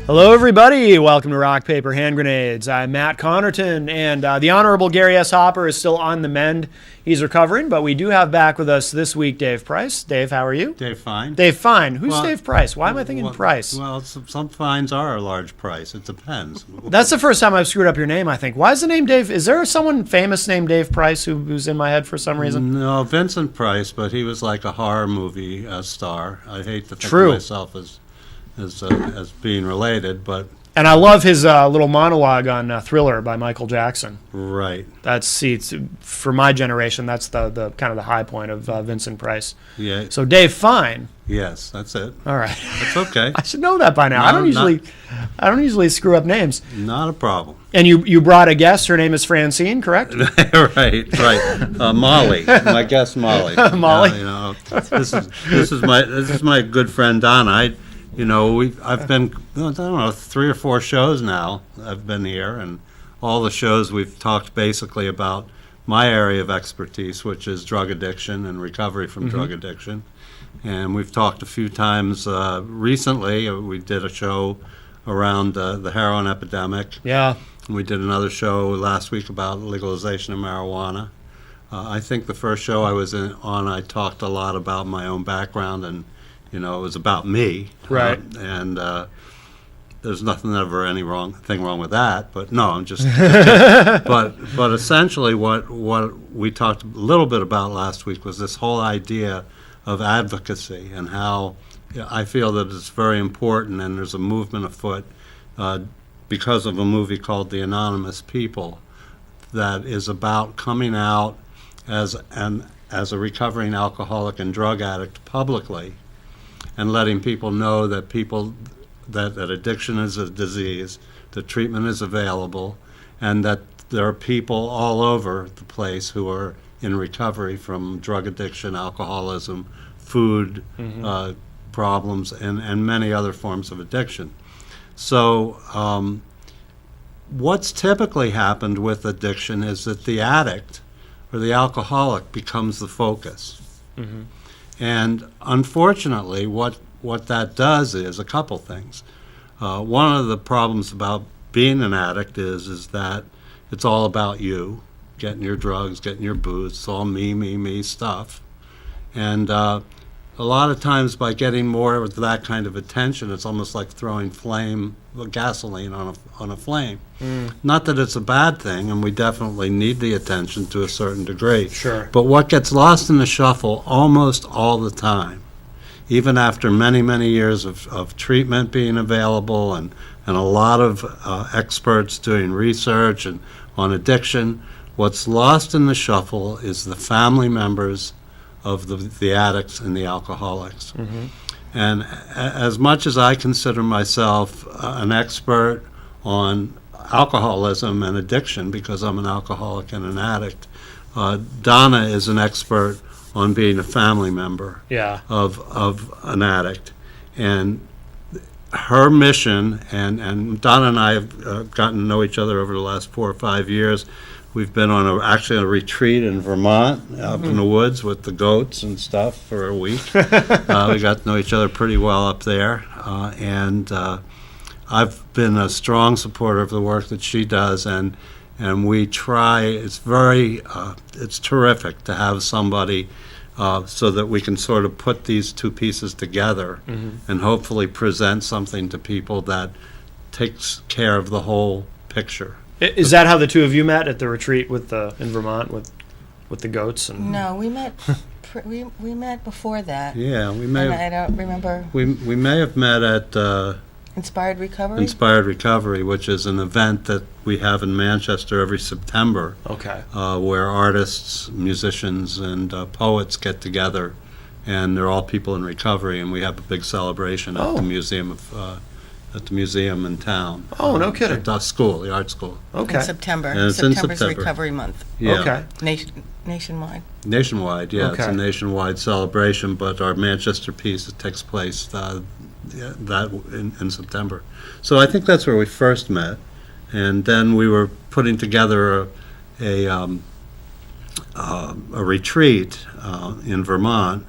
Hello, everybody. Welcome to Rock, Paper, Hand Grenades. I'm Matt Connarton, and the Honorable Gary S. Hopper is still on the mend. He's recovering, but we do have back with us this week Dave Price. Dave, how are you? Dave Fine. Dave Fine. Who's Dave Price? Why am I thinking Price? Well, some fines are a large price. It depends. That's the first time I've screwed up your name, I think. Why is the name Dave? Is there someone famous named Dave Price who's in my head for some reason? No, Vincent Price, but he was like a horror movie star. I hate to think True. of myself as being related, but... And I love his little monologue on Thriller by Michael Jackson. Right. It's, for my generation, that's the kind of the high point of Vincent Price. Yeah. So Dave Fine. Yes, that's it. All right. That's okay. I should know that by now. No, I don't usually screw up names. Not a problem. And you brought a guest. Her name is Francine, correct? right. Molly. My guest, Molly. Molly. This is my good friend Donna. I've been, I don't know, 3 or 4 shows now. I've been here, and all the shows we've talked basically about my area of expertise, which is drug addiction and recovery from drug addiction. And we've talked a few times recently. We did a show around the heroin epidemic. Yeah. And we did another show last week about legalization of marijuana. I think the first show I was on, I talked a lot about my own background, and it was about me. Right. And there's nothing thing wrong with that. But no, I'm just. but essentially, what we talked a little bit about last week was this whole idea of advocacy and how I feel that it's very important, and there's a movement afoot because of a movie called The Anonymous People that is about coming out as a recovering alcoholic and drug addict publicly, and letting people know that that addiction is a disease, that treatment is available, and that there are people all over the place who are in recovery from drug addiction, alcoholism, food problems, and many other forms of addiction. So what's typically happened with addiction is that the addict or the alcoholic becomes the focus. And unfortunately, what that does is a couple things. One of the problems about being an addict is that it's all about you, getting your drugs, getting your booze. It's all me stuff. And a lot of times by getting more of that kind of attention, it's almost like throwing gasoline on a flame. Not that it's a bad thing, and we definitely need the attention to a certain degree. Sure. But what gets lost in the shuffle almost all the time, even after many, many years of treatment being available and a lot of experts doing research and on addiction, what's lost in the shuffle is the family members of the addicts and the alcoholics. And as much as I consider myself an expert on alcoholism and addiction, because I'm an alcoholic and an addict, Donna is an expert on being a family member of an addict. And her mission, and Donna and I have gotten to know each other over the last 4 or 5 years. We've been on a retreat in Vermont, up in the woods with the goats and stuff for a week. We got to know each other pretty well up there, and I've been a strong supporter of the work that she does, and we try. It's terrific to have somebody so that we can sort of put these two pieces together and hopefully present something to people that takes care of the whole picture. Is that how the two of you met at the retreat in Vermont with the goats? No, we met. we met before that. Yeah, we may. I don't remember. We may have met at Inspired Recovery. Inspired Recovery, which is an event that we have in Manchester every September. Okay. Where artists, musicians, and poets get together, and they're all people in recovery, and we have a big celebration at the museum in town. Oh, no kidding. At the school, the art school. Okay. In September. And it's in September's September. Recovery Month. Yeah. Okay. Nationwide. Nationwide, yeah. Okay. It's a nationwide celebration, but our Manchester piece takes place in September. So I think that's where we first met, and then we were putting together a retreat in Vermont,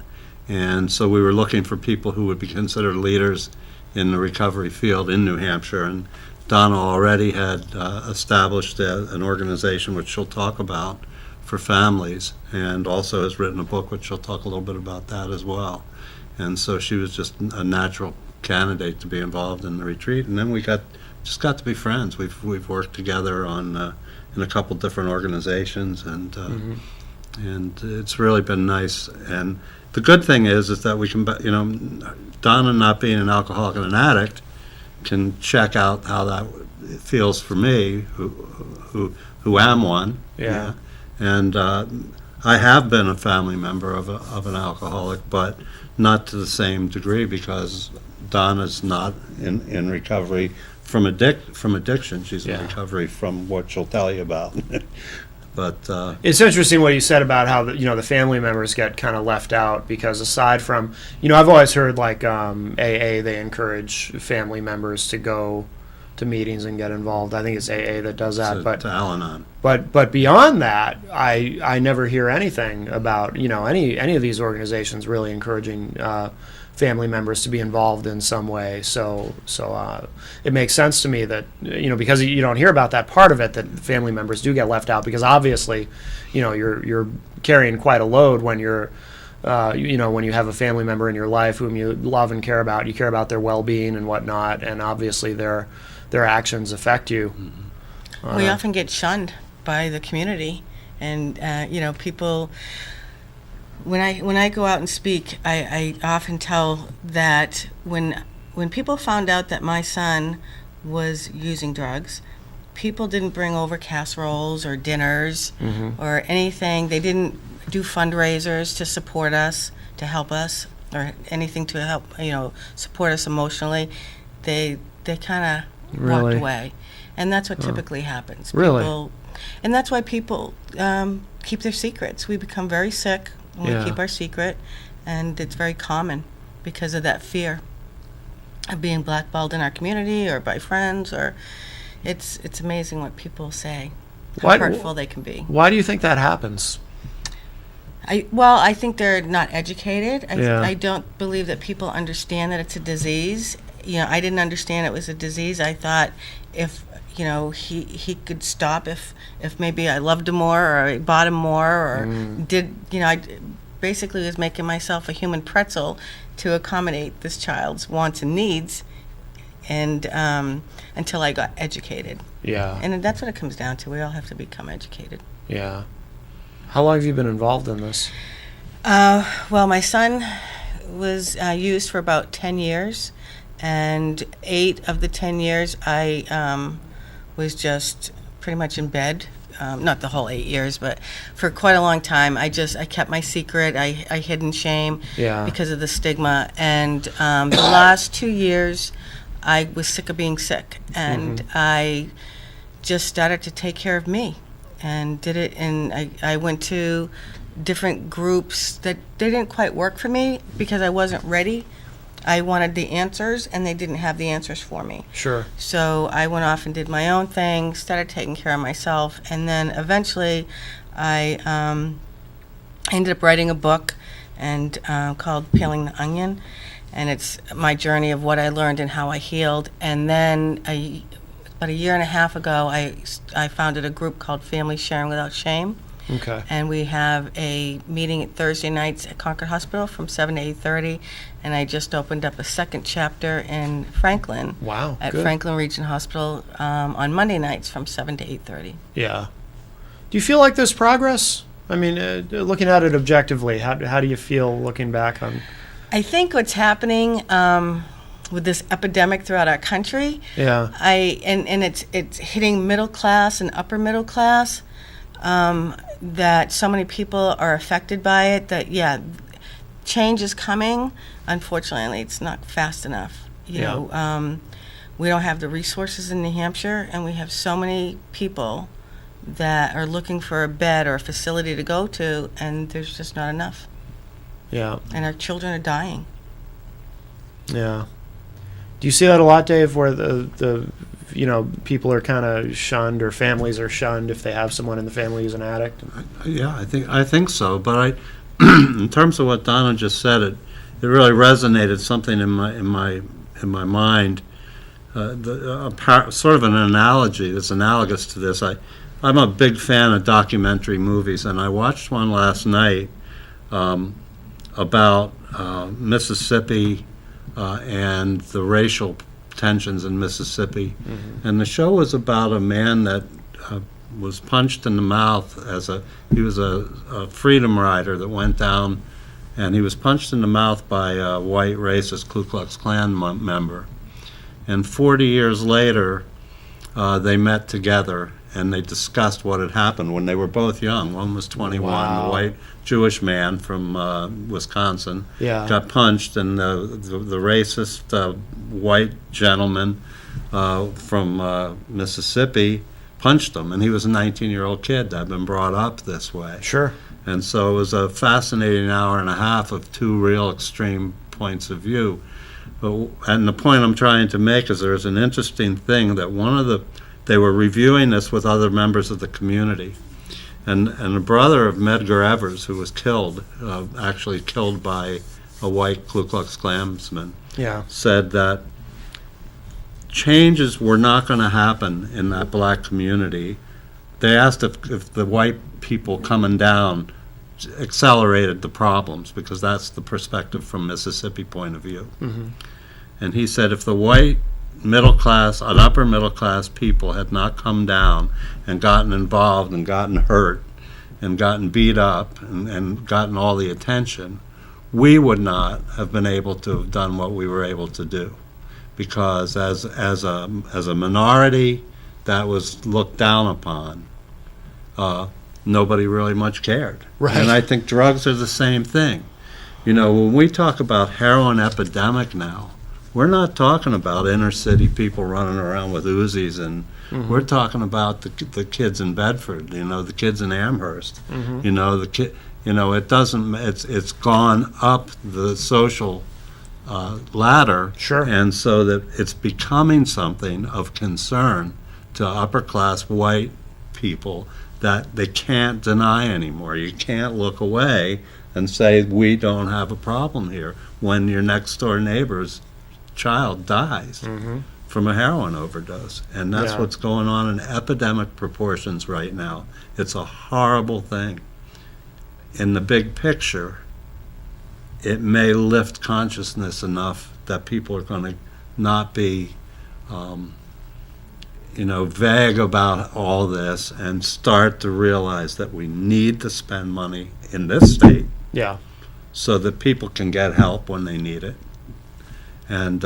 and so we were looking for people who would be considered leaders in the recovery field in New Hampshire. And Donna already had established an organization, which she'll talk about, for families, and also has written a book, which she'll talk a little bit about that as well. And so she was just a natural candidate to be involved in the retreat. And then we just got to be friends. We've worked together on in a couple different organizations, and it's really been nice. And the good thing is that we can, Donna, not being an alcoholic and an addict, can check out how that feels for me, who am one. Yeah. And I have been a family member of an alcoholic, but not to the same degree, because Donna's not in recovery from addiction. She's in recovery from what she'll tell you about. But it's interesting what you said about how the family members get kind of left out, because aside from I've always heard like AA, they encourage family members to go to meetings and get involved. I think it's AA that does that, but to al-anon. But beyond that, I never hear anything about any of these organizations really encouraging family members to be involved in some way. So it makes sense to me that because you don't hear about that part of it, that family members do get left out, because obviously you're carrying quite a load when you're when you have a family member in your life whom you love and care about. You care about their well-being and whatnot, and obviously their actions affect you. We often get shunned by the community, and people. When I go out and speak, I often tell that when people found out that my son was using drugs, people didn't bring over casseroles or dinners or anything. They didn't do fundraisers to support us, to help us, or anything to help support us emotionally. They kind of walked away, and that's what typically happens. Really? And that's why people keep their secrets. We become very sick when we keep our secret, and it's very common because of that fear of being blackballed in our community or by friends. Or it's amazing what people say, how hurtful they can be. Why do you think that happens? I think they're not educated. I don't believe that people understand that it's a disease. I didn't understand it was a disease. I thought if he could stop if maybe I loved him more, or I bought him more, or I basically was making myself a human pretzel to accommodate this child's wants and needs, and until I got educated. Yeah. And that's what it comes down to. We all have to become educated. Yeah. How long have you been involved in this? Well, my son was used for about 10 years, and 8 of the 10 years I was just pretty much in bed. Not the whole 8 years, but for quite a long time. I kept my secret. I hid in shame because of the stigma. And the last 2 years, I was sick of being sick, and I just started to take care of me, and did it. And I went to different groups that they didn't quite work for me because I wasn't ready. I wanted the answers, and they didn't have the answers for me. Sure. So I went off and did my own thing, started taking care of myself, and then eventually I ended up writing a book and called Peeling the Onion, and it's my journey of what I learned and how I healed. And then about a year and a half ago, I founded a group called Family Sharing Without Shame. Okay. And we have a meeting at Thursday nights at Concord Hospital from 7 to 8:30. And I just opened up a second chapter in Franklin. Wow. At good. Franklin Region Hospital on Monday nights from 7 to 8:30. Yeah. Do you feel like there's progress? I mean, looking at it objectively, how do you feel looking back on? I think what's happening with this epidemic throughout our country, and it's hitting middle class and upper middle class. That so many people are affected by it, that change is coming. Unfortunately, it's not fast enough. We don't have the resources in New Hampshire, and we have so many people that are looking for a bed or a facility to go to, and there's just not enough. Yeah. And our children are dying. Yeah. Do you see that a lot, Dave, where the people are kind of shunned, or families are shunned if they have someone in the family who's an addict? Yeah, I think so. But in terms of what Donna just said, it really resonated something in in my mind sort of an analogy that's analogous to this. I'm a big fan of documentary movies, and I watched one last night about Mississippi and the racial tensions in Mississippi. And the show was about a man that was punched in the mouth he was a freedom rider that went down, and he was punched in the mouth by a white racist Ku Klux Klan member. And 40 years later, they met together and they discussed what had happened when they were both young. One was 21, Wow. the white Jewish man from Wisconsin, Yeah. got punched, and the racist white gentleman from Mississippi punched him, and he was a 19-year-old kid that had been brought up this way. Sure. And so it was a fascinating hour and a half of two real extreme points of view. And the point I'm trying to make is there's an interesting thing that they were reviewing this with other members of the community. And the brother of Medgar Evers, who was killed, actually killed by a white Ku Klux Klansman, Yeah. said that changes were not going to happen in that black community. They asked if the white people coming down accelerated the problems, because that's the perspective from Mississippi point of view. And he said if the white middle class and upper middle class people had not come down and gotten involved and gotten hurt and gotten beat up and gotten all the attention, we would not have been able to have done what we were able to do, because as a minority that was looked down upon, nobody really much cared. Right. And I think drugs are the same thing. You know, when we talk about heroin epidemic now, we're not talking about inner city people running around with Uzis, and we're talking about the kids in Bedford, you know, the kids in Amherst, you know, it's gone up the social ladder. Sure. And so that it's becoming something of concern to upper class white people that they can't deny anymore. You can't look away and say we don't have a problem here when your next door neighbor's child dies from a heroin overdose. And that's Yeah. what's going on in epidemic proportions right now. It's a horrible thing. In the big picture, it may lift consciousness enough that people are going to not be vague about all this and start to realize that we need to spend money in this state Yeah. so that people can get help when they need it, and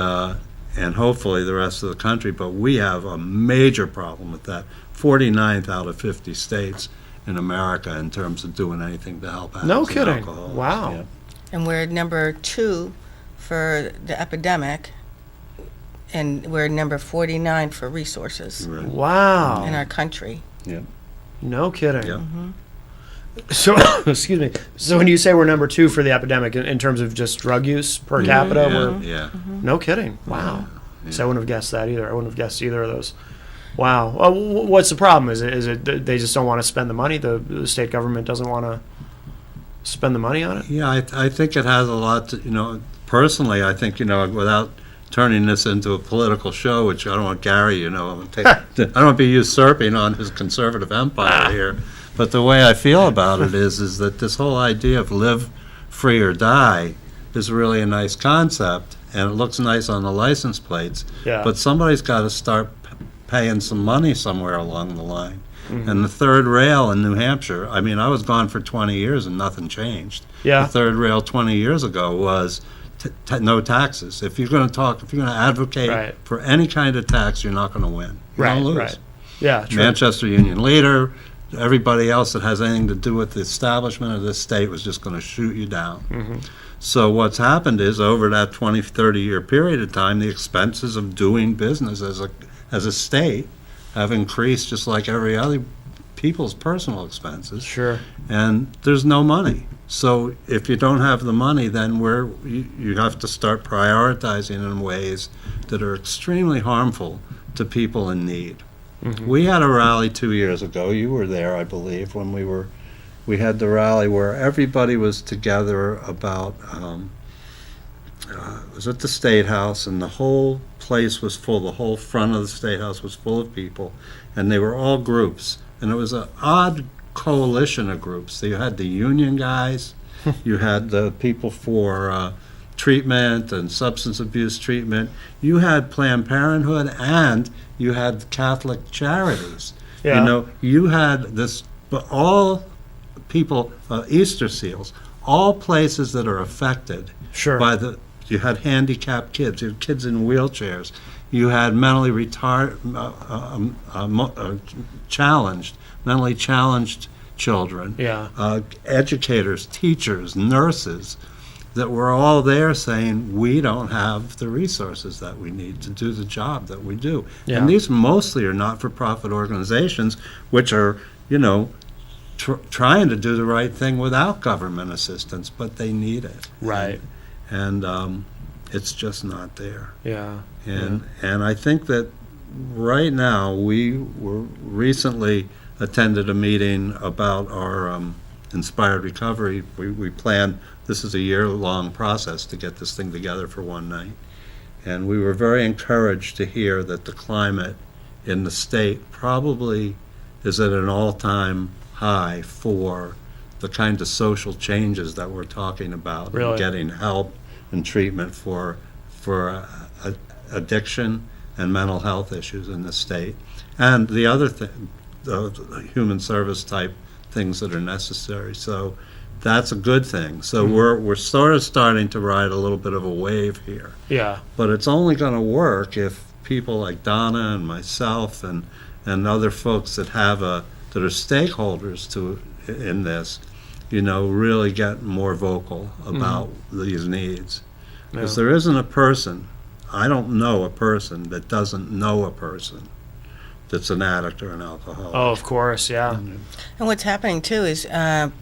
hopefully the rest of the country. But we have a major problem with that. 49th out of 50 states in America in terms of doing anything to help addicts No and kidding. alcoholics. Wow. Yeah. And we're number 2 for the epidemic, and we're number 49 for resources Right. Wow. in our country. Yeah. No kidding. Yeah. So, excuse me. So when you say we're number 2 for the epidemic in terms of just drug use per capita, Yeah, we're yeah. no kidding. Wow. Yeah. So I wouldn't have guessed that either. I wouldn't have guessed either of those. Wow. What's the problem? Is it they just don't want to spend the money? The state government doesn't want to spend the money on it? Yeah, I think it has a lot to, personally, I think, without turning this into a political show, which I don't want Gary, I don't want to be usurping on his conservative empire here. But the way I feel about it is that this whole idea of live free or die is really a nice concept, and it looks nice on the license plates. Yeah. But somebody's got to start paying some money somewhere along the line. And the third rail in New Hampshire, I mean, I was gone for 20 years and nothing changed. Yeah. The third rail 20 years ago was no taxes. If you're going to advocate Right. for any kind of tax, you're not going to win. You're going to lose. Right. Yeah. True. Manchester Union Leader, everybody else that has anything to do with the establishment of this state was just going to shoot you down. So what's happened is over that 20, 30-year period of time, the expenses of doing business as a state have increased just like every other people's personal expenses. Sure. And there's no money. So if you don't have the money, then you have to start prioritizing in ways that are extremely harmful to people in need. We had a rally 2 years ago. You were there, I believe, when we had the rally where everybody was together about it was at the State House, and the whole place was full. The whole front of the State House was full of people, and they were all groups. And it was an odd coalition of groups. So you had the union guys, you had the people for treatment and substance abuse treatment, you had Planned Parenthood, and you had Catholic Charities. Yeah. You know, you had this, but all people, Easter seals, all places that are affected Sure. by the, you had handicapped kids, you had kids in wheelchairs, you had mentally challenged, mentally challenged children, Yeah. educators, teachers, nurses, that were all there saying, we don't have the resources that we need to do the job that we do. Yeah. And these mostly are not-for-profit organizations, which are, you know, trying to do the right thing without government assistance, but they need it. Right. And it's just not there. Yeah. And I think that right now, we were recently attended a meeting about our Inspired Recovery. We planned, this is a year-long process to get this thing together for one night. And we were very encouraged to hear that the climate in the state probably is at an all-time high for the kind of social changes that we're talking about. Really? And getting help and treatment for addiction and mental health issues in the state. And the other thing, the human service type things that are necessary. So that's a good thing. So we're sort of starting to ride a little bit of a wave here. Yeah. But it's only going to work if people like Donna and myself and other folks that have that are stakeholders in this, you know, really get more vocal about these needs. Because there isn't a person, I don't know a person that doesn't know a person that's an addict or an alcoholic. Oh, of course, yeah. And what's happening too is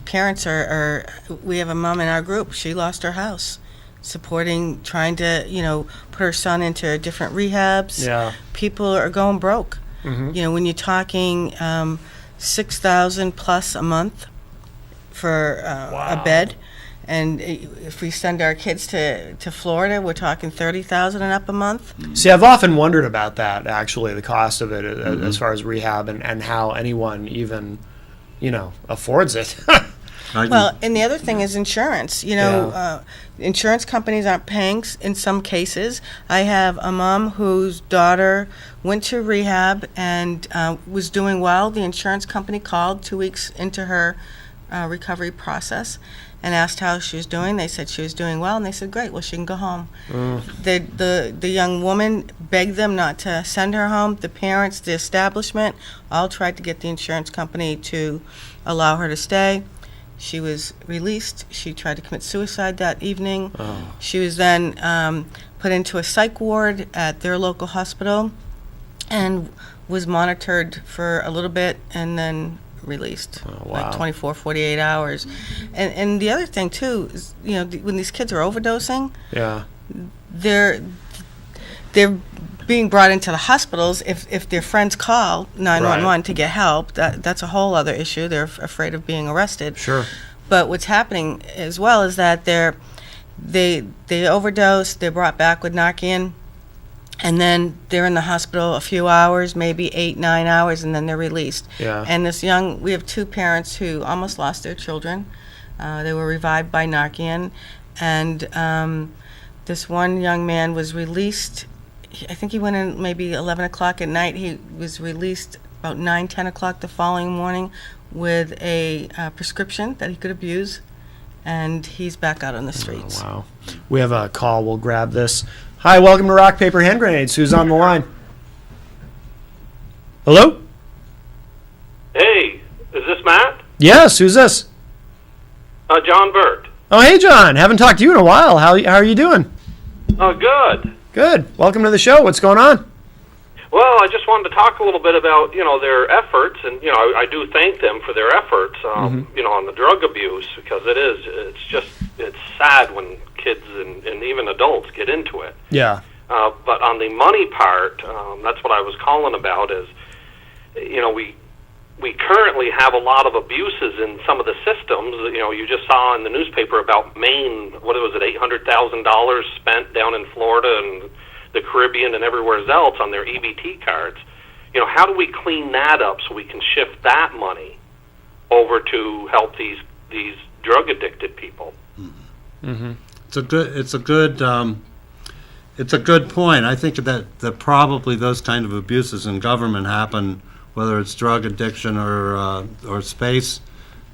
parents are. We have a mom in our group. She lost her house, supporting, trying to, you know, put her son into different rehabs. Yeah. People are going broke. Mm-hmm. You know, when you're talking $6,000 plus a month for a bed, and if we send our kids to Florida, we're talking $30,000 and up a month. See, I've often wondered about that, actually, the cost of it as far as rehab and how anyone even, you know, affords it. Well, and the other thing is insurance. You know, insurance companies aren't paying in some cases. I have a mom whose daughter went to rehab and was doing well. The insurance company called 2 weeks into her recovery process and asked how she was doing. They said she was doing well, and they said, great, well, she can go home. The young woman begged them not to send her home. The parents, the establishment, all tried to get the insurance company to allow her to stay. She was released. She tried to commit suicide that evening. Oh. She was then put into a psych ward at their local hospital and was monitored for a little bit and then released. Oh, wow. Like 24, 48 hours. And the other thing, too, is, you know, when these kids are overdosing, Yeah. they're being brought into the hospitals. If their friends call 911 Right. to get help, that's a whole other issue. They're afraid of being arrested. Sure. But what's happening as well is that they overdose, they're brought back with Narcan, and then they're in the hospital a few hours, maybe 8, 9 hours, and then they're released. Yeah. And we have 2 parents who almost lost their children. They were revived by Narcan, and this one young man was released. I think he went in maybe 11 o'clock at night. He was released about 9, 10 o'clock the following morning with a prescription that he could abuse, and he's back out on the streets. Oh, wow. We have a call. We'll grab this. Hi, welcome to Rock, Paper, Hand Grenades. Who's on the line? Hello? Hey, is this Matt? Yes, who's this? John Burt. Oh, hey, John. Haven't talked to you in a while. How are you doing? Oh, good. Good. Welcome to the show. What's going on? Well, I just wanted to talk a little bit about, you know, their efforts, and, you know, I do thank them for their efforts, you know, on the drug abuse, because it's sad when kids and even adults get into it. Yeah. But on the money part, that's what I was calling about is, you know, we currently have a lot of abuses in some of the systems. You know, you just saw in the newspaper about Maine, what was it, $800,000 spent down in Florida and the Caribbean and everywhere else on their EBT cards. You know, how do we clean that up so we can shift that money over to help these drug addicted people? Mm-hmm. It's a good point. I think that probably those kind of abuses in government happen, whether it's drug addiction or space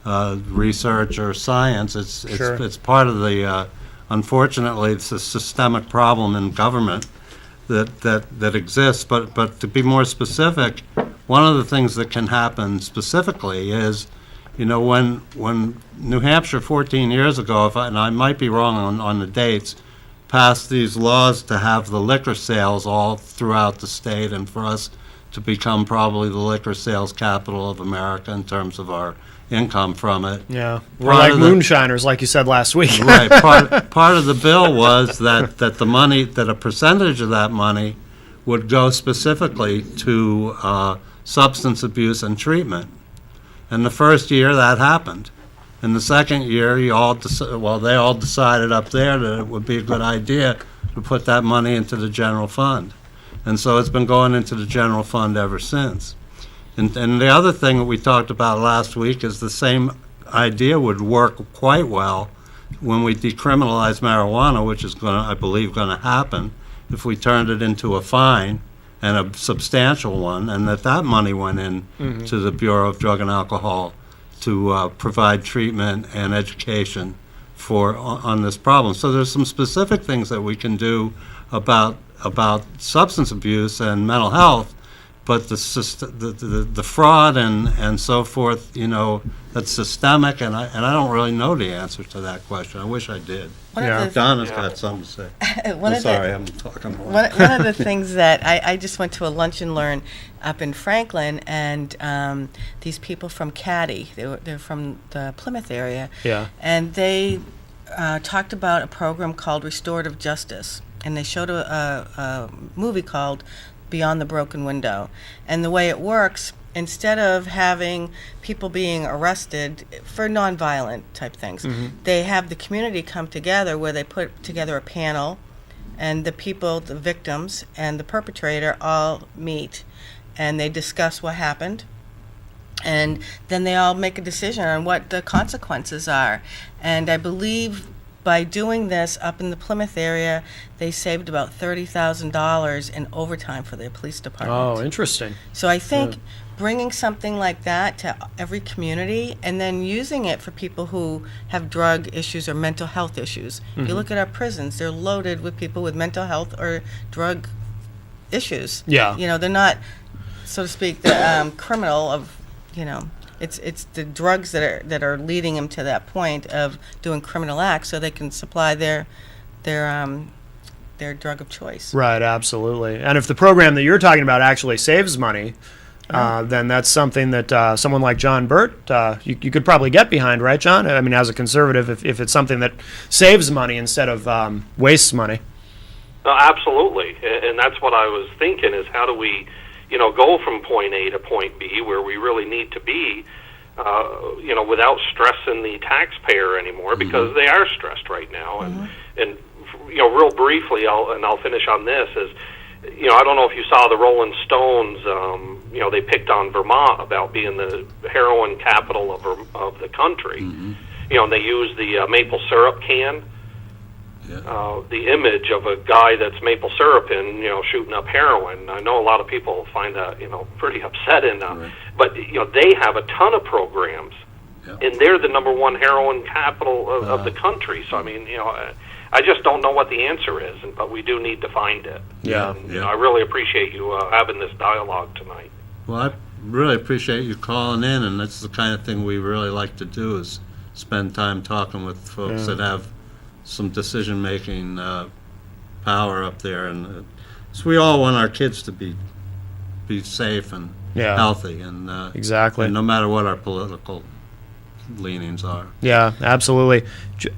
research or science. It's part of the unfortunately it's a systemic problem in government that exists. But to be more specific, one of the things that can happen specifically is, you know, when New Hampshire 14 years ago, and I might be wrong on the dates, passed these laws to have the liquor sales all throughout the state, and for us to become probably the liquor sales capital of America in terms of our income from it. Yeah, we're like moonshiners, like you said last week. Right. Part of the bill was that the money, that a percentage of that money would go specifically to substance abuse and treatment. And the first year that happened. And the second year, they all decided up there that it would be a good idea to put that money into the general fund. And so it's been going into the general fund ever since. And the other thing that we talked about last week is the same idea would work quite well when we decriminalize marijuana, which is I believe going to happen if we turned it into a fine, and a substantial one, and that money went in to the Bureau of Drug and Alcohol to provide treatment and education on this problem. So there's some specific things that we can do about substance abuse and mental health, but the fraud and so forth, you know, that's systemic, and I don't really know the answer to that question. I wish I did. Donna's got something to say. I'm talking more. One of the things that I just went to a lunch and learn up in Franklin, and these people from Caddy, they're from the Plymouth area, and they talked about a program called Restorative Justice, and they showed a movie called Beyond the Broken Window. And the way it works, instead of having people being arrested for nonviolent type things, they have the community come together where they put together a panel, and the people, the victims and the perpetrator all meet, and they discuss what happened, and then they all make a decision on what the consequences are. And I believe by doing this up in the Plymouth area, they saved about $30,000 in overtime for their police department. Oh, interesting. So I think bringing something like that to every community, and then using it for people who have drug issues or mental health issues. If you look at our prisons, they're loaded with people with mental health or drug issues. Yeah. You know, they're not, so to speak, the criminal of, you know, it's the drugs that are leading them to that point of doing criminal acts, so they can supply their drug of choice. Right, absolutely. And if the program that you're talking about actually saves money, then that's something that someone like John Burt, you could probably get behind, right, John? I mean, as a conservative, if it's something that saves money instead of wastes money. Absolutely, and that's what I was thinking, is how do we, you know, go from point A to point B where we really need to be, you know, without stressing the taxpayer anymore, because they are stressed right now. And you know, real briefly, I'll finish on this, is, you know, I don't know if you saw the Rolling Stones, you know, they picked on Vermont about being the heroin capital of the country. You know, and they used the maple syrup can. The image of a guy that's maple syrup in, you know, shooting up heroin. I know a lot of people find that, you know, pretty upsetting. But, you know, they have a ton of programs, and they're the #1 heroin capital of the country. So, I mean, you know, I just don't know what the answer is, but we do need to find it. And, you know, I really appreciate you having this dialogue tonight. Well, I really appreciate you calling in, and that's the kind of thing we really like to do, is spend time talking with folks that have some decision-making power up there, and so we all want our kids to be safe and healthy, and exactly, and no matter what our political leanings are. Yeah, absolutely.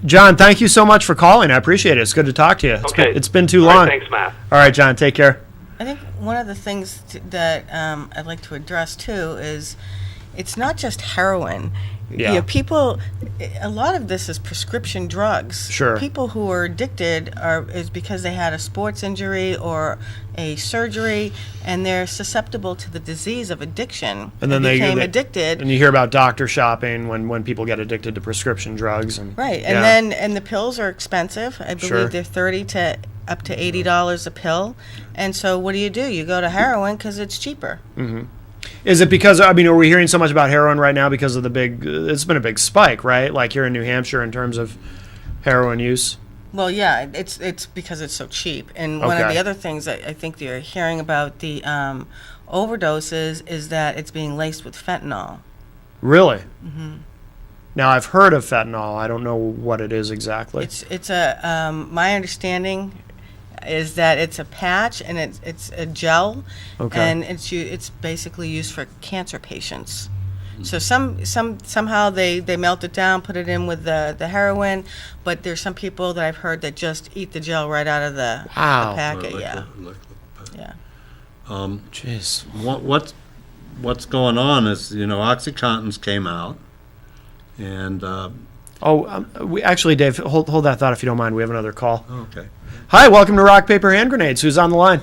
John, thank you so much for calling. I appreciate it. It's good to talk to you. It's been too long. Thanks, Matt. All right, John, take care. I think one of the things that I'd like to address too is, it's not just heroin. Yeah. People, a lot of this is prescription drugs. Sure. People who are addicted is because they had a sports injury or a surgery, and they're susceptible to the disease of addiction. And then became addicted. And you hear about doctor shopping when people get addicted to prescription drugs. And Right, and yeah. then the pills are expensive. I believe Sure. they're $30 to up to $80 a pill. And so what do? You go to heroin because it's cheaper. Is it because, I mean, are we hearing so much about heroin right now because of it's been a big spike, right? Like here in New Hampshire in terms of heroin use? Well, yeah, it's because it's so cheap. And one of Okay. the other things that I think you're hearing about the overdoses is that it's being laced with fentanyl. Really? Now, I've heard of fentanyl. I don't know what it is exactly. It's a my understanding is that it's a patch and it's a gel, Okay. and it's basically used for cancer patients. So somehow they melt it down, put it in with the heroin, but there's some people that I've heard that just eat the gel right out of the Wow. packet. Like Yeah, the- yeah. Jeez. What's going on is, OxyContin's came out, and We actually, Dave, hold that thought if you don't mind. We have another call. okay. Hi, welcome to Rock, Paper, Hand Grenades. Who's on the line?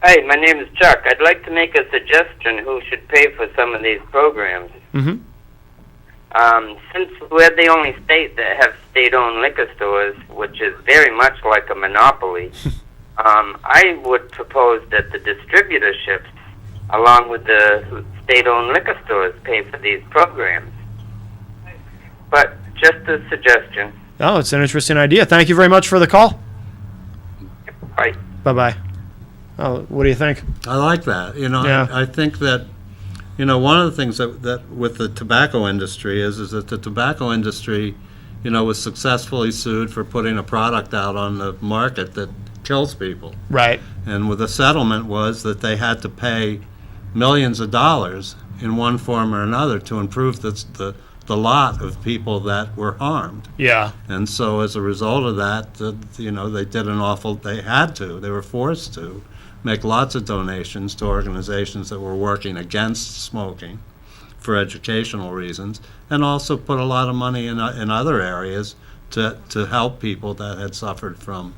Hi, my name is Chuck. I'd like to make a suggestion who should pay for some of these programs. Mm-hmm. Since we're the only state that have state-owned liquor stores, which is very much like a monopoly, I would propose that the distributorships, along with the state-owned liquor stores, pay for these programs. But just a suggestion. Oh, it's an interesting idea. Thank you very much for the call. Bye. Bye-bye. Oh, what do you think? I like that. Yeah. I think that, one of the things that with the tobacco industry is that the tobacco industry, was successfully sued for putting a product out on the market that kills people. Right. And with the settlement was that they had to pay millions of dollars in one form or another to improve the lot of people that were harmed. Yeah. And so as a result of that, they were forced to make lots of donations to organizations that were working against smoking for educational reasons, and also put a lot of money in other areas to help people that had suffered from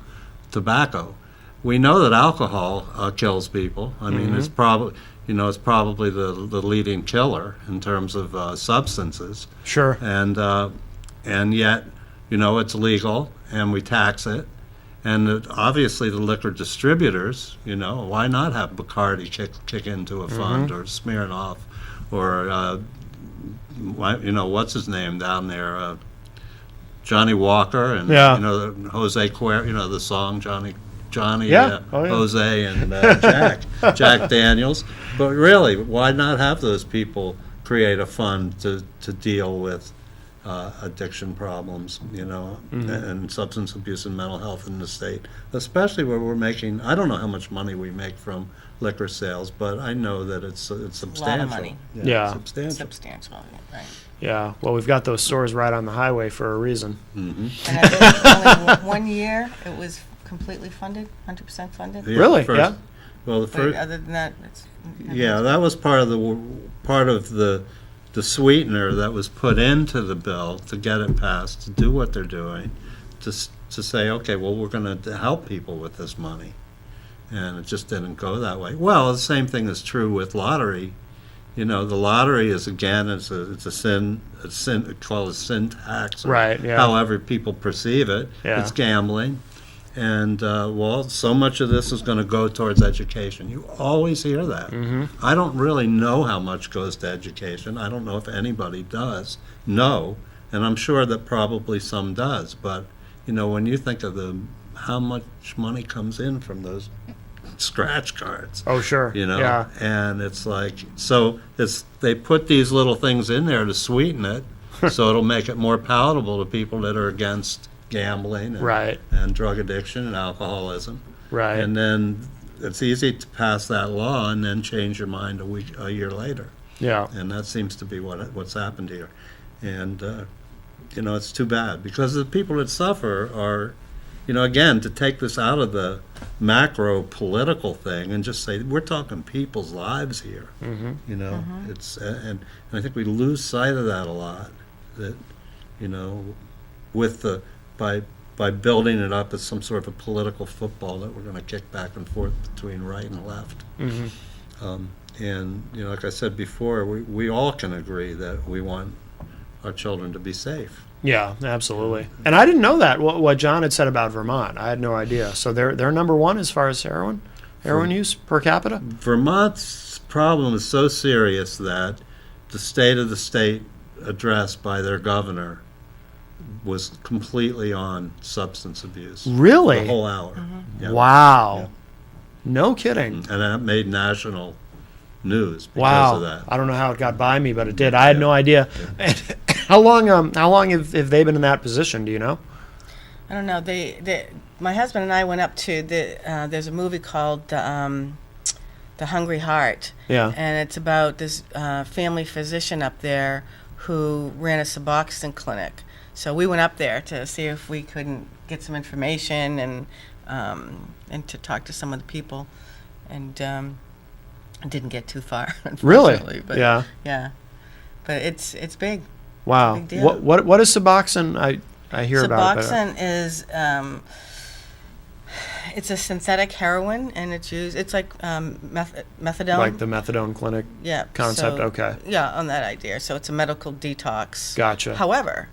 tobacco. We know that alcohol kills people. I mean, it's probably the leading killer in terms of substances. Sure. And yet, it's legal, and we tax it. And obviously the liquor distributors, why not have Bacardi kick into a fund, or Smirnoff, or, what's his name down there, Johnny Walker, and, Yeah. Jose Cuervo, the song Johnny, Yeah. Oh, yeah. Jose, and Jack Daniels. But really, why not have those people create a fund to deal with addiction problems, and substance abuse and mental health in the state, especially where we're making, I don't know how much money we make from liquor sales, but I know that it's substantial. A lot of money. Yeah. Substantial. Right. Yeah. Well, we've got those stores right on the highway for a reason. And I think only one year it was completely funded, 100% funded. Yeah, Really? first- Yeah. Well, the But first, other than that, it's yeah, that was part of the sweetener that was put into the bill to get it passed, to do what they're doing, to say, okay, well, we're going to help people with this money. And it just didn't go that way. Well, the same thing is true with lottery. The lottery is, again, it's a sin, called a sin tax, or Right, yeah. however people perceive it. Yeah. It's gambling. And, so much of this is going to go towards education. You always hear that. I don't really know how much goes to education. I don't know if anybody does know, and I'm sure that probably some does. But, when you think of how much money comes in from those scratch cards, Oh, sure. Yeah. and it's like, they put these little things in there to sweeten it, so it'll make it more palatable to people that are against gambling and, Right. and drug addiction and alcoholism. Right. And then it's easy to pass that law and then change your mind a year later. Yeah. And that seems to be what's happened here. And, it's too bad, because the people that suffer are, again, to take this out of the macro political thing and just say, we're talking people's lives here. It's, and I think we lose sight of that a lot, that, with by building it up as some sort of a political football that we're going to kick back and forth between right and left. And, like I said before, we all can agree that we want our children to be safe. Yeah, absolutely. And I didn't know that, what John had said about Vermont. I had no idea. So they're number one as far as heroin use per capita? Vermont's problem is so serious that the state of the state address by their governor was completely on substance abuse. Really? The whole hour. Yeah. Wow. Yeah. No kidding. And that made national news because of that. I don't know how it got by me, but it did. I had no idea. How long have they been in that position? Do you know? I don't know. My husband and I went up to there's a movie called The Hungry Heart. Yeah. And it's about this family physician up there who ran a Suboxone clinic. So we went up there to see if we couldn't get some information and to talk to some of the people, and didn't get too far, unfortunately. Really? But, yeah. Yeah. But it's big. Wow. Big deal. What is Suboxone? I hear about it. Suboxone is it's a synthetic heroin, and it's like methadone. Like the methadone clinic concept. So, okay. Yeah, on that idea. So it's a medical detox. Gotcha. However,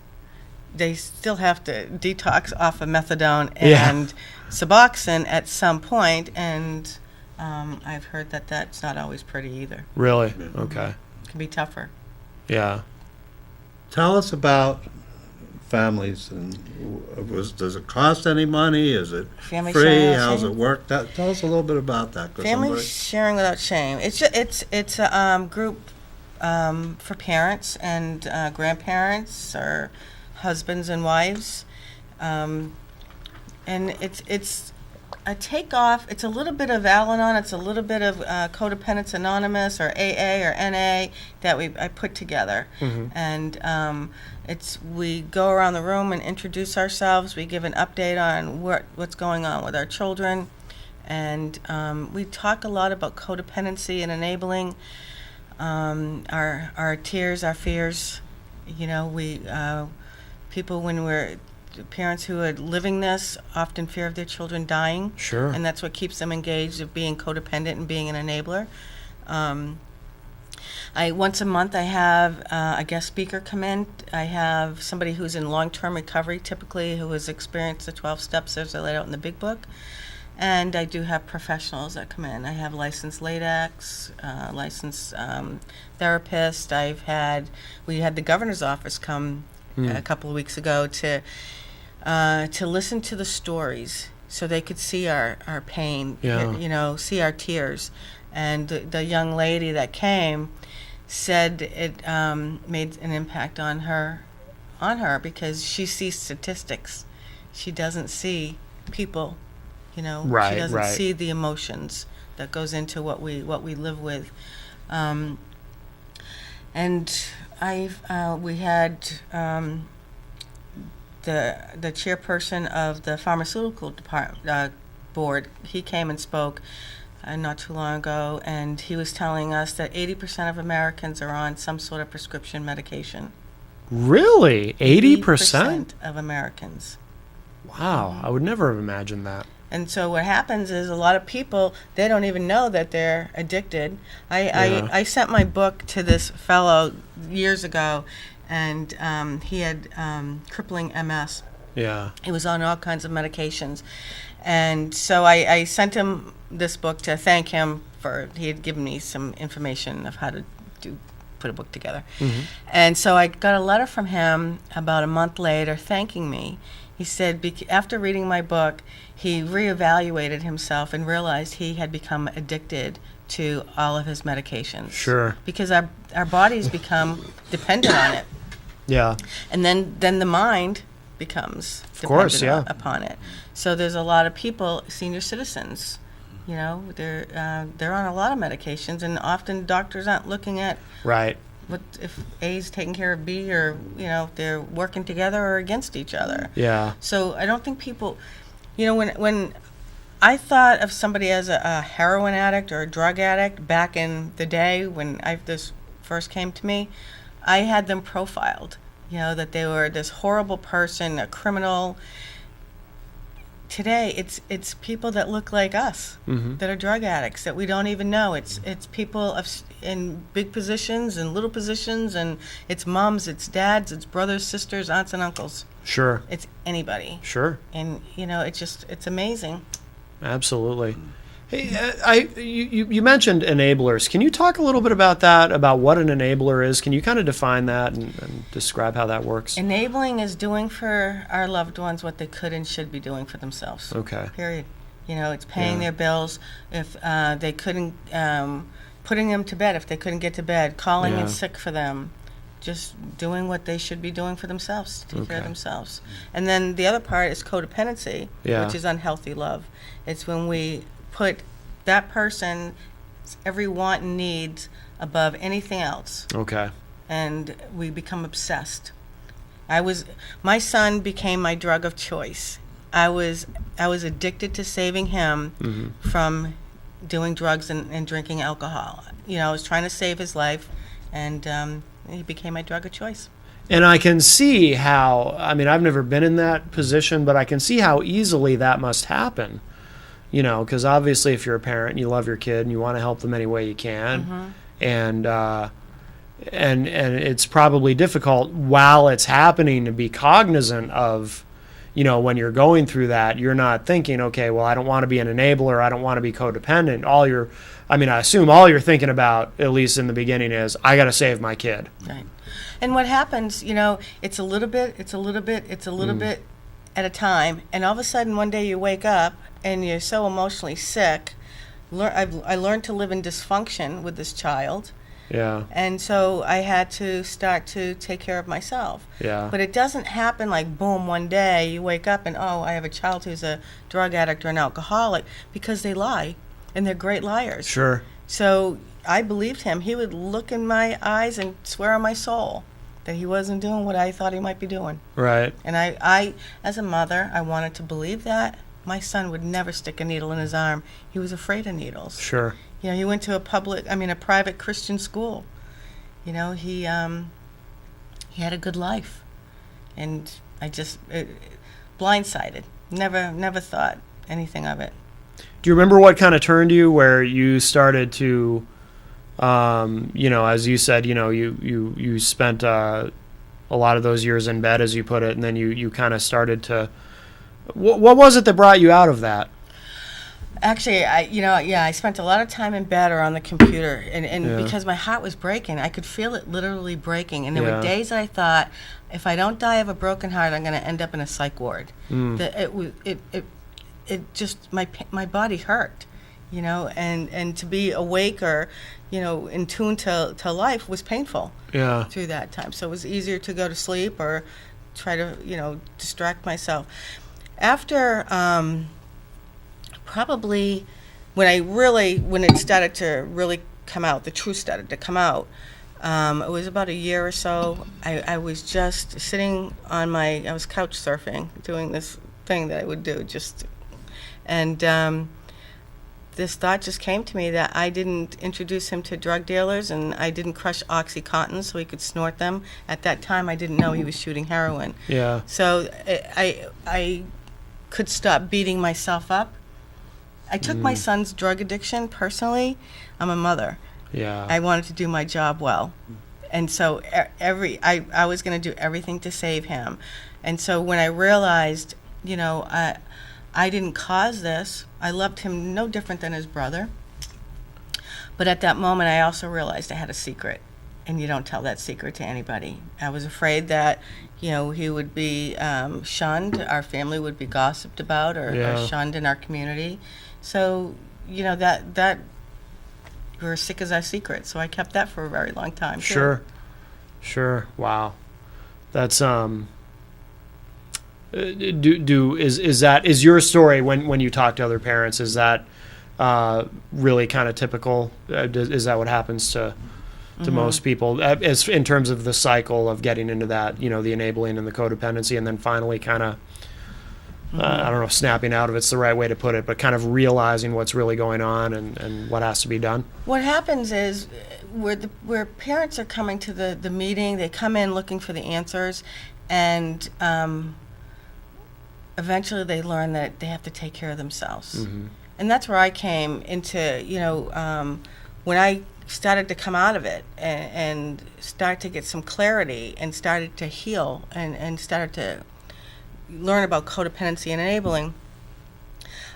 they still have to detox off of methadone and Suboxone at some point, and I've heard that that's not always pretty either. Really? Okay. It can be tougher. Yeah. Tell us about families, and does it cost any money? Is it Family free? sharing without How's shame? it work? Tell us a little bit about that. Family sharing without shame. It's a group for parents and grandparents or husbands and wives, and it's a takeoff. It's a little bit of al-anon. It's a little bit of Codependents Anonymous or AA or NA that I put together, and we go around the room and introduce ourselves. We give an update on what's going on with our children, and we talk a lot about codependency and enabling our tears, our fears. People, when we're parents who are living this, often fear of their children dying. Sure. And that's what keeps them engaged, of being codependent and being an enabler. Once a month I have a guest speaker come in. I have somebody who's in long-term recovery, typically, who has experienced the 12 steps as I laid out in the big book. And I do have professionals that come in. I have licensed LADACs, licensed therapists. We had the governor's office come a couple of weeks ago to listen to the stories, so they could see our pain, see our tears. And the young lady that came said it made an impact on her because she sees statistics. She doesn't see people, Right, she doesn't right. see the emotions that goes into what we live with. And we had the chairperson of the pharmaceutical board. He came and spoke not too long ago, and he was telling us that 80% of Americans are on some sort of prescription medication. Really? 80%? of Americans. Wow. I would never have imagined that. And so what happens is a lot of people, they don't even know that they're addicted. I sent my book to this fellow years ago, and he had crippling MS. Yeah. He was on all kinds of medications. And so I sent him this book to thank him he had given me some information of how to put a book together. And so I got a letter from him about a month later thanking me. He said after reading my book, he reevaluated himself and realized he had become addicted to all of his medications. Sure. Because our bodies become dependent on it. Yeah. And then the mind becomes dependent upon it. So there's a lot of people, senior citizens, they're on a lot of medications, and often doctors aren't looking at Right. what if A is taking care of B, or if they're working together or against each other. Yeah. So I don't think people When I thought of somebody as a heroin addict or a drug addict back in the day when this first came to me, I had them profiled. That they were this horrible person, a criminal. Today, it's people that look like us, that are drug addicts that we don't even know. It's people in big positions and little positions, and it's moms, it's dads, it's brothers, sisters, aunts, and uncles. Sure. It's anybody. Sure. And it's amazing. Absolutely. Hey, you mentioned enablers. Can you talk a little bit about that, about what an enabler is? Can you kind of define that and describe how that works? Enabling is doing for our loved ones what they could and should be doing for themselves. Okay. Period. It's paying their bills. If they couldn't, putting them to bed if they couldn't get to bed, calling in sick for them, just doing what they should be doing for themselves, to take care of themselves. And then the other part is codependency, which is unhealthy love. It's when we put that person's every want and needs above anything else. Okay. And we become obsessed. My son became my drug of choice. I was addicted to saving him from doing drugs and drinking alcohol. I was trying to save his life, and he became my drug of choice. And I can see how, I've never been in that position, but I can see how easily that must happen. Because obviously if you're a parent and you love your kid and you want to help them any way you can, and it's probably difficult while it's happening to be cognizant of, when you're going through that, you're not thinking, okay, well, I don't want to be an enabler, I don't want to be codependent. I assume all you're thinking about, at least in the beginning, is I got to save my kid. Right. And what happens, it's a little bit at a time, and all of a sudden one day you wake up and you're so emotionally sick. I learned to live in dysfunction with this child. Yeah. And so I had to start to take care of myself. Yeah. But it doesn't happen like, boom, one day you wake up and, I have a child who's a drug addict or an alcoholic, because they lie, and they're great liars. Sure. So I believed him. He would look in my eyes and swear on my soul that he wasn't doing what I thought he might be doing. Right. And I as a mother, I wanted to believe that. My son would never stick a needle in his arm. He was afraid of needles. Sure. He went to a private Christian school. He had a good life. And I just, blindsided. Never thought anything of it. Do you remember what kind of turned you where you started to, as you said, you spent a lot of those years in bed, as you put it, and then you kind of started to, what was it that brought you out of that? Actually, I spent a lot of time in bed or on the computer, and because my heart was breaking, I could feel it literally breaking. And there were days that I thought, if I don't die of a broken heart, I'm going to end up in a psych ward. It just, my body hurt, and to be awake or, in tune to life was painful. Yeah. Through that time. So it was easier to go to sleep or try to, distract myself. After, probably when it started to really come out, the truth started to come out, it was about a year or so. I was just sitting on I was couch surfing, doing this thing that I would do, and this thought just came to me that I didn't introduce him to drug dealers, and I didn't crush Oxycontin so he could snort them. At that time, I didn't know he was shooting heroin. Yeah. So I could stop beating myself up. I took my son's drug addiction personally. I'm a mother. Yeah. I wanted to do my job well. And so I was going to do everything to save him. And so when I realized, I didn't cause this, I loved him no different than his brother. But at that moment, I also realized I had a secret. And you don't tell that secret to anybody. I was afraid that, he would be shunned, our family would be gossiped about or shunned in our community. So, that we're as sick as our secret. So I kept that for a very long time. Sure. Sure. Wow. That's is your story when you talk to other parents, is that really kind of typical? Is that what happens to most people, as in terms of the cycle of getting into that, the enabling and the codependency, and then finally kind of I don't know if snapping out of it's the right way to put it, but kind of realizing what's really going on and what has to be done? What happens is where parents are coming to the meeting, they come in looking for the answers, and eventually they learn that they have to take care of themselves. And that's where I came into, when I started to come out of it and start to get some clarity and started to heal and started to learn about codependency and enabling,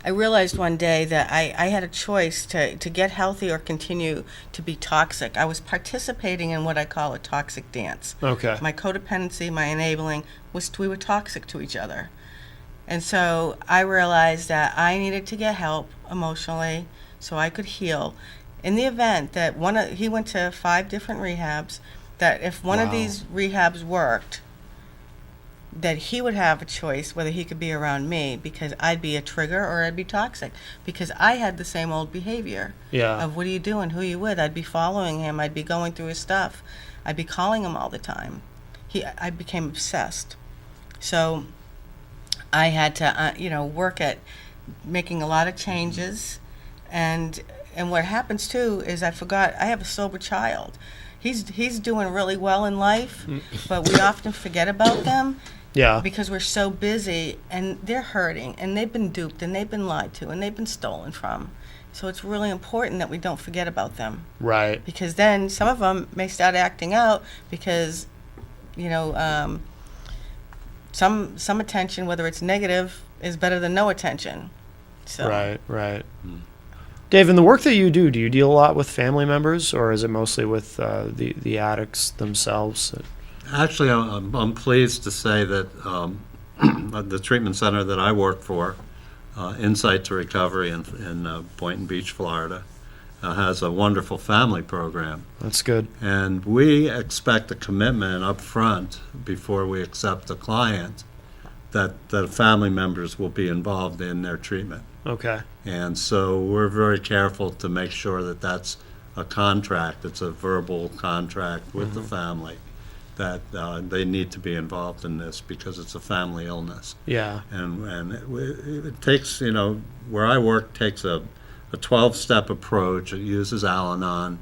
I realized one day that I had a choice to get healthy or continue to be toxic. I was participating in what I call a toxic dance. Okay. My codependency, my enabling, we were toxic to each other. And so I realized that I needed to get help emotionally so I could heal. In the event that he went to 5 different rehabs, that if one of these rehabs worked, that he would have a choice whether he could be around me, because I'd be a trigger or I'd be toxic, because I had the same old behavior of what are you doing, who are you with. I'd be following him, I'd be going through his stuff, I'd be calling him all the time. I became obsessed. So I had to work at making a lot of changes, and what happens too is I have a sober child. He's doing really well in life, but we often forget about them. Yeah. Because we're so busy, and they're hurting, and they've been duped, and they've been lied to, and they've been stolen from. So it's really important that we don't forget about them. Right. Because then some of them may start acting out because, some attention, whether it's negative, is better than no attention. So. Right. Dave, in the work that you do you deal a lot with family members, or is it mostly with the addicts themselves? Actually, I'm pleased to say that the treatment center that I work for, Insight to Recovery in Boynton Beach, Florida, has a wonderful family program. That's good. And we expect a commitment up front before we accept a client that family members will be involved in their treatment. Okay. And so we're very careful to make sure that that's a contract, it's a verbal contract with the family, that they need to be involved in this because it's a family illness. Yeah. And it takes, where I work takes a 12-step approach. It uses al-anon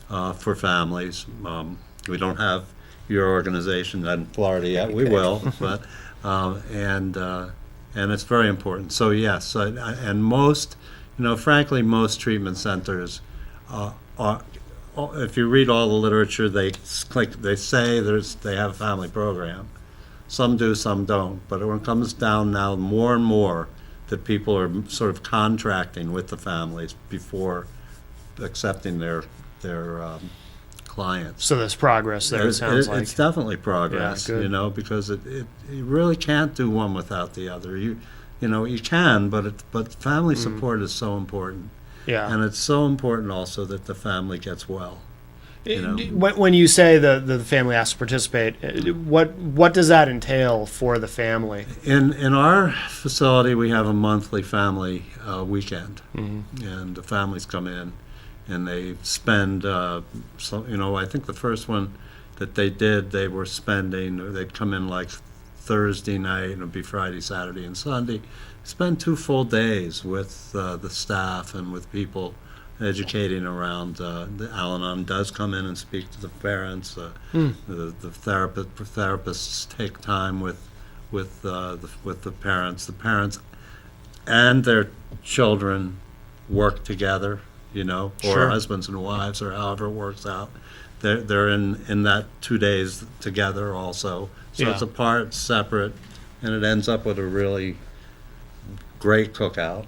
for families. We don't have your organization in Florida yet. We will, but and it's very important. So yes, and most, frankly, most treatment centers are. If you read all the literature, they say they have a family program. Some do, some don't. But when it comes down now, more and more that people are sort of contracting with the families before accepting their clients. So there's progress there. It sounds like it's definitely progress. Yeah, good. Because you really can't do one without the other. You can, but family support is so important. Yeah. And it's so important also that the family gets well. When you say the family has to participate, what does that entail for the family? In our facility, we have a monthly family weekend, and the families come in, and they spend. I think the first one that they did, they'd come in like Thursday night, and it'd be Friday, Saturday, and Sunday. Spend 2 full days with the staff and with people educating around. The al-anon does come in and speak to the parents. The therapists take time with the parents. The parents and their children work together, or Sure. husbands and wives, or however it works out. They're in that 2 days together also. So it's apart, separate, and it ends up with a really great cookout,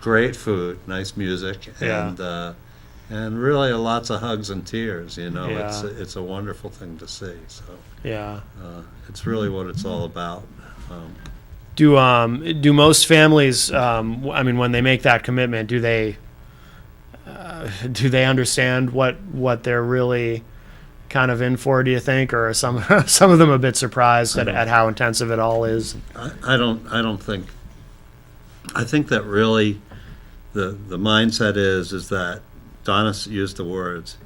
great food, nice music, and really lots of hugs and tears. It's a wonderful thing to see. So it's really what it's all about. Do most families? When they make that commitment, do they understand what they're really kind of in for? Do you think, or are some of them a bit surprised at how intensive it all is? I don't think. I think that really the mindset is that Donna used the words,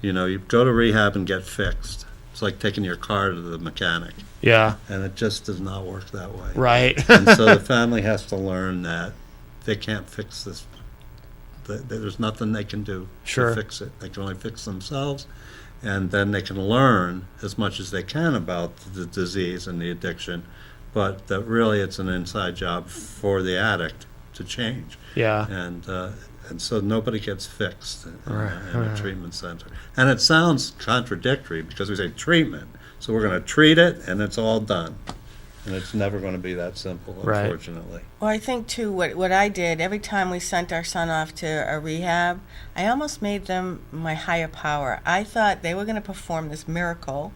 you go to rehab and get fixed. It's like taking your car to the mechanic, Yeah. and it just does not work that way. Right. And so the family has to learn that they can't fix this. There's nothing they can do Sure. to fix it. They can only fix themselves, and then they can learn as much as they can about the disease and the addiction, but that really it's an inside job for the addict to change. Yeah. And so nobody gets fixed in Right, a right. treatment center. And it sounds contradictory because we say treatment, so we're going to treat it and it's all done. And it's never going to be that simple, Right. unfortunately. Well, I think too, what I did every time we sent our son off to a rehab, I almost made them my higher power. I thought they were going to perform this miracle,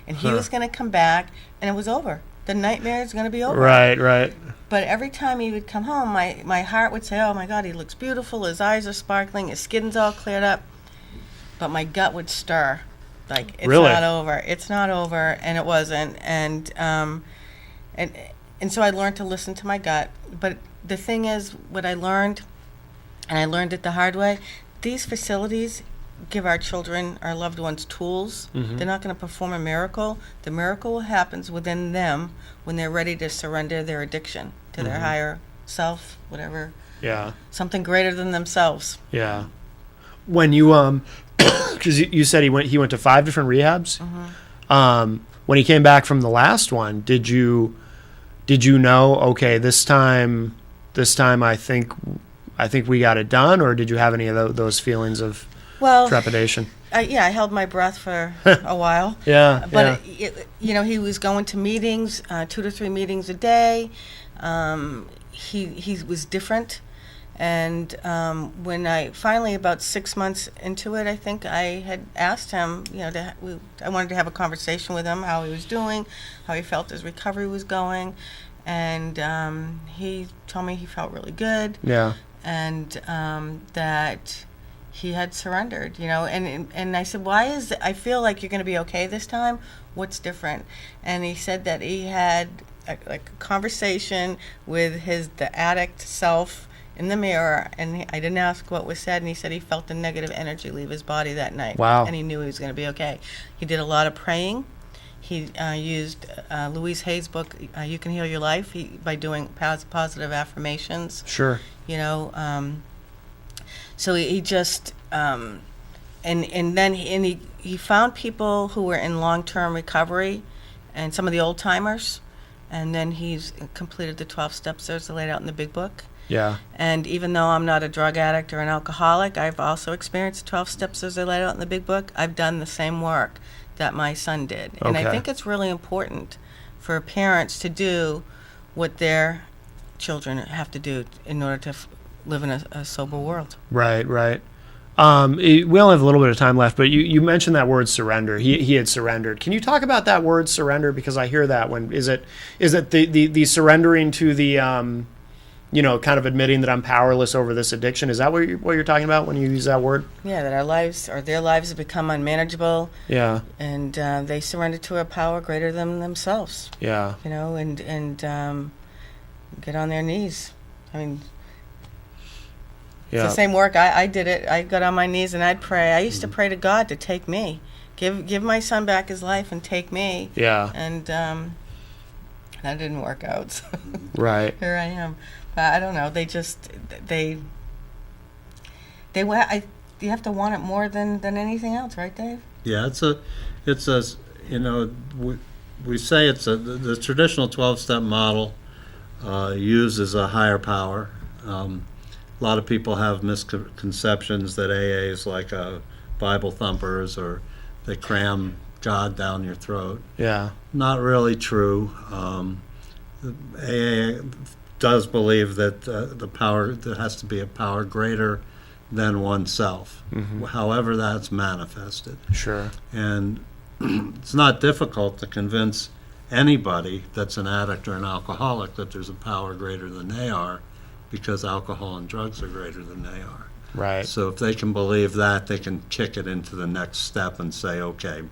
and he was going to come back, and it was over. The nightmare is going to be over. Right. Right. But every time he would come home, my heart would say, "Oh my God, he looks beautiful. His eyes are sparkling. His skin's all cleared up." But my gut would stir, like it's Really? not over. It's not over, and it wasn't. And so I learned to listen to my gut. But the thing is, what I learned, and I learned it the hard way, these facilities give our children, our loved ones, tools. They're not going to perform a miracle. The miracle happens within them when they're ready to surrender their addiction to their higher self, whatever, Yeah. something greater than themselves. Yeah. When you because you said he went to 5 different rehabs. When he came back from the last one, did you know, okay, this time I think we got it done, or did you have any of those feelings of Well, trepidation? I held my breath for a while. Yeah. But he was going to meetings, 2 to 3 meetings a day. He was different, and when I finally, about 6 months into it, I think I had asked him, I wanted to have a conversation with him, how he was doing, how he felt his recovery was going, and he told me he felt really good, Yeah. and that he had surrendered, and I said, why is it, I feel like you're going to be okay this time? What's different? And he said that he had a conversation with the addict self in the mirror, and I didn't ask what was said, and he said he felt the negative energy leave his body that night. Wow. And he knew he was going to be okay. He did a lot of praying. He used Louise Hay's book, You Can Heal Your Life, by doing positive affirmations. Sure. So he just, and then he found people who were in long-term recovery, and some of the old timers, and then he's completed the 12 steps that are laid out in the big book. Yeah. And even though I'm not a drug addict or an alcoholic, I've also experienced 12 steps as they laid out in the big book. I've done the same work that my son did. And I Okay. think it's really important for parents to do what their children have to do in order to live in a sober world. Right. Right. We only have a little bit of time left, but you mentioned that word surrender. He had surrendered. Can you talk about that word surrender? Because I hear that is it the surrendering to the kind of admitting that I'm powerless over this addiction? Is that what you're talking about when you use that word? Yeah, that our lives or their lives have become unmanageable. Yeah. And they surrender to a power greater than themselves. Yeah. And get on their knees. I mean, Yeah. it's the same work. I did it. I got on my knees and I'd pray. I used to pray to God to take me, give my son back his life and take me. Yeah. And that didn't work out. So Right. here I am. But I don't know. You have to want it more than anything else, right, Dave? Yeah, we say the traditional 12-step model uses a higher power. A lot of people have misconceptions that AA is like a Bible thumpers, or they cram God down your throat. Yeah. Not really true. AA does believe that there has to be a power greater than oneself, however that's manifested. Sure. And it's not difficult to convince anybody that's an addict or an alcoholic that there's a power greater than they are, because alcohol and drugs are greater than they are. Right. So if they can believe that, they can kick it into the next step and say, okay,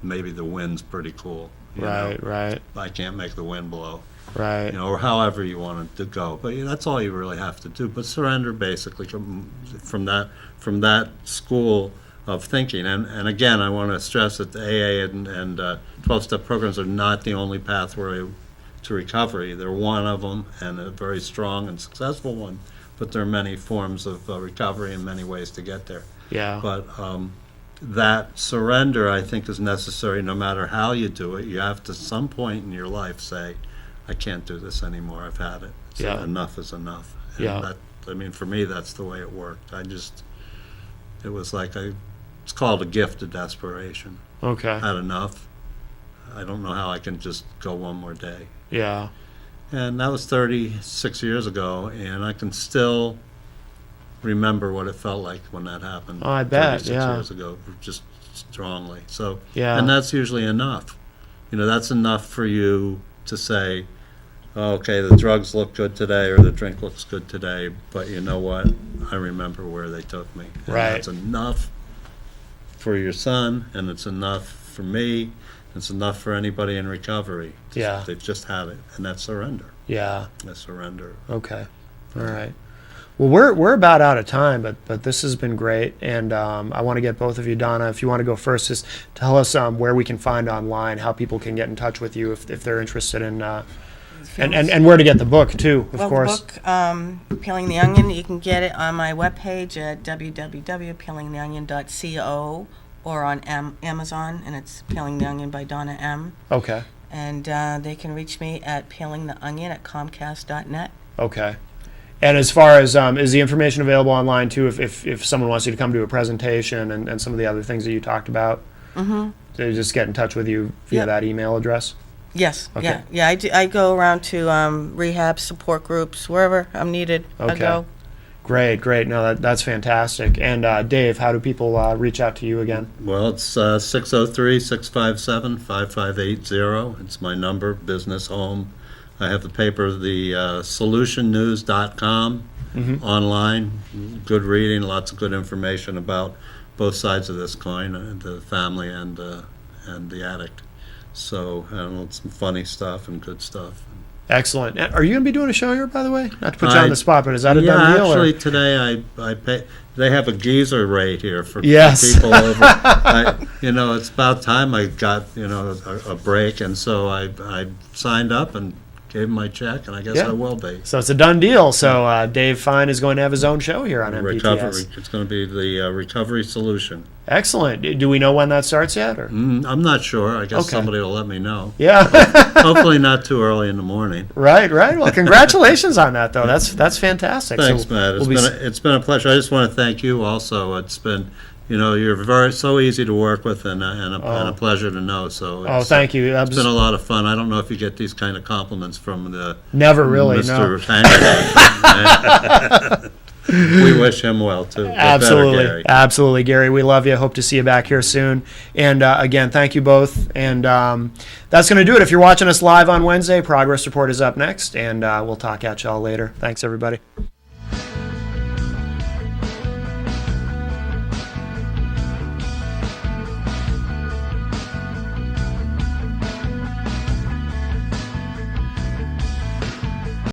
maybe the wind's pretty cool. Right. I can't make the wind blow. Right. Or however you want it to go. But that's all you really have to do. But surrender, basically, from that school of thinking. And again, I want to stress that the AA and 12-step programs are not the only pathway to recovery. They're one of them, and a very strong and successful one, but there are many forms of recovery and many ways to get there. Yeah. But that surrender, I think, is necessary no matter how you do it. You have to, at some point in your life, say, I can't do this anymore. I've had it. So Yeah. enough is enough. And Yeah. that, I mean, for me, that's the way it worked. It was like it's called a gift of desperation. Okay. Had enough. I don't know how I can just go one more day. Yeah. And that was 36 years ago, and I can still remember what it felt like when that happened. Oh, I bet, 36 yeah. years ago, just strongly. So, Yeah. and that's usually enough. That's enough for you to say, oh, okay, the drugs look good today or the drink looks good today, but you know what? I remember where they took me. And Right. that's enough for your son, and it's enough for me. It's enough for anybody in recovery. Yeah. They've just had it, and that's surrender. Yeah. That's surrender. Okay. All right. Well, we're about out of time, but this has been great, and I want to get both of you, Donna, if you want to go first, just tell us where we can find online, how people can get in touch with you if they're interested in, and where to get the book too, of course. The book, Peeling the Onion, you can get it on my webpage at www.peelingtheonion.co or on Amazon, and it's Peeling the Onion by Donna M. Okay. And they can reach me at peelingtheonion@comcast.net. Okay. And as far as is the information available online too, if someone wants you to come to a presentation and some of the other things that you talked about? Mm-hmm. They just get in touch with you via Yep. that email address? Yes, Okay. yeah. I go around to rehab, support groups, wherever I'm needed, I Okay. go. Great. No, that's fantastic. And Dave, how do people reach out to you again? Well, it's 603-657-5580. It's my number, business, home. I have the paper, the solutionnews.com, online. Good reading, lots of good information about both sides of this coin, the family and the addict. So, I don't know, some funny stuff and good stuff. Excellent. Are you going to be doing a show here, by the way? Not to put you on the spot, but is that a done Yeah, deal? actually, or? today I pay. They have a geezer rate here for Yes. people over. It's about time I got a break, and so I signed up and gave him my check, and I guess Yeah. I will be. So it's a done deal. So Dave Fine is going to have his own show here on MPTS. Recovery. It's going to be the Recovery Solution. Excellent. Do we know when that starts yet? Or? I'm not sure. I guess Okay. somebody will let me know. Yeah. Hopefully not too early in the morning. Right. Well, congratulations on that, though. That's fantastic. Thanks, So Matt. It's been a pleasure. I just want to thank you also. It's been, you're so easy to work with and a pleasure to know. So thank you. It's been a lot of fun. I don't know if you get these kind of compliments from the Never really, Mr. no. Hank. We wish him well too. Get better, Gary. Absolutely, Gary. We love you. Hope to see you back here soon. And again, thank you both. And that's going to do it. If you're watching us live on Wednesday, Progress Report is up next, and we'll talk at y'all later. Thanks, everybody.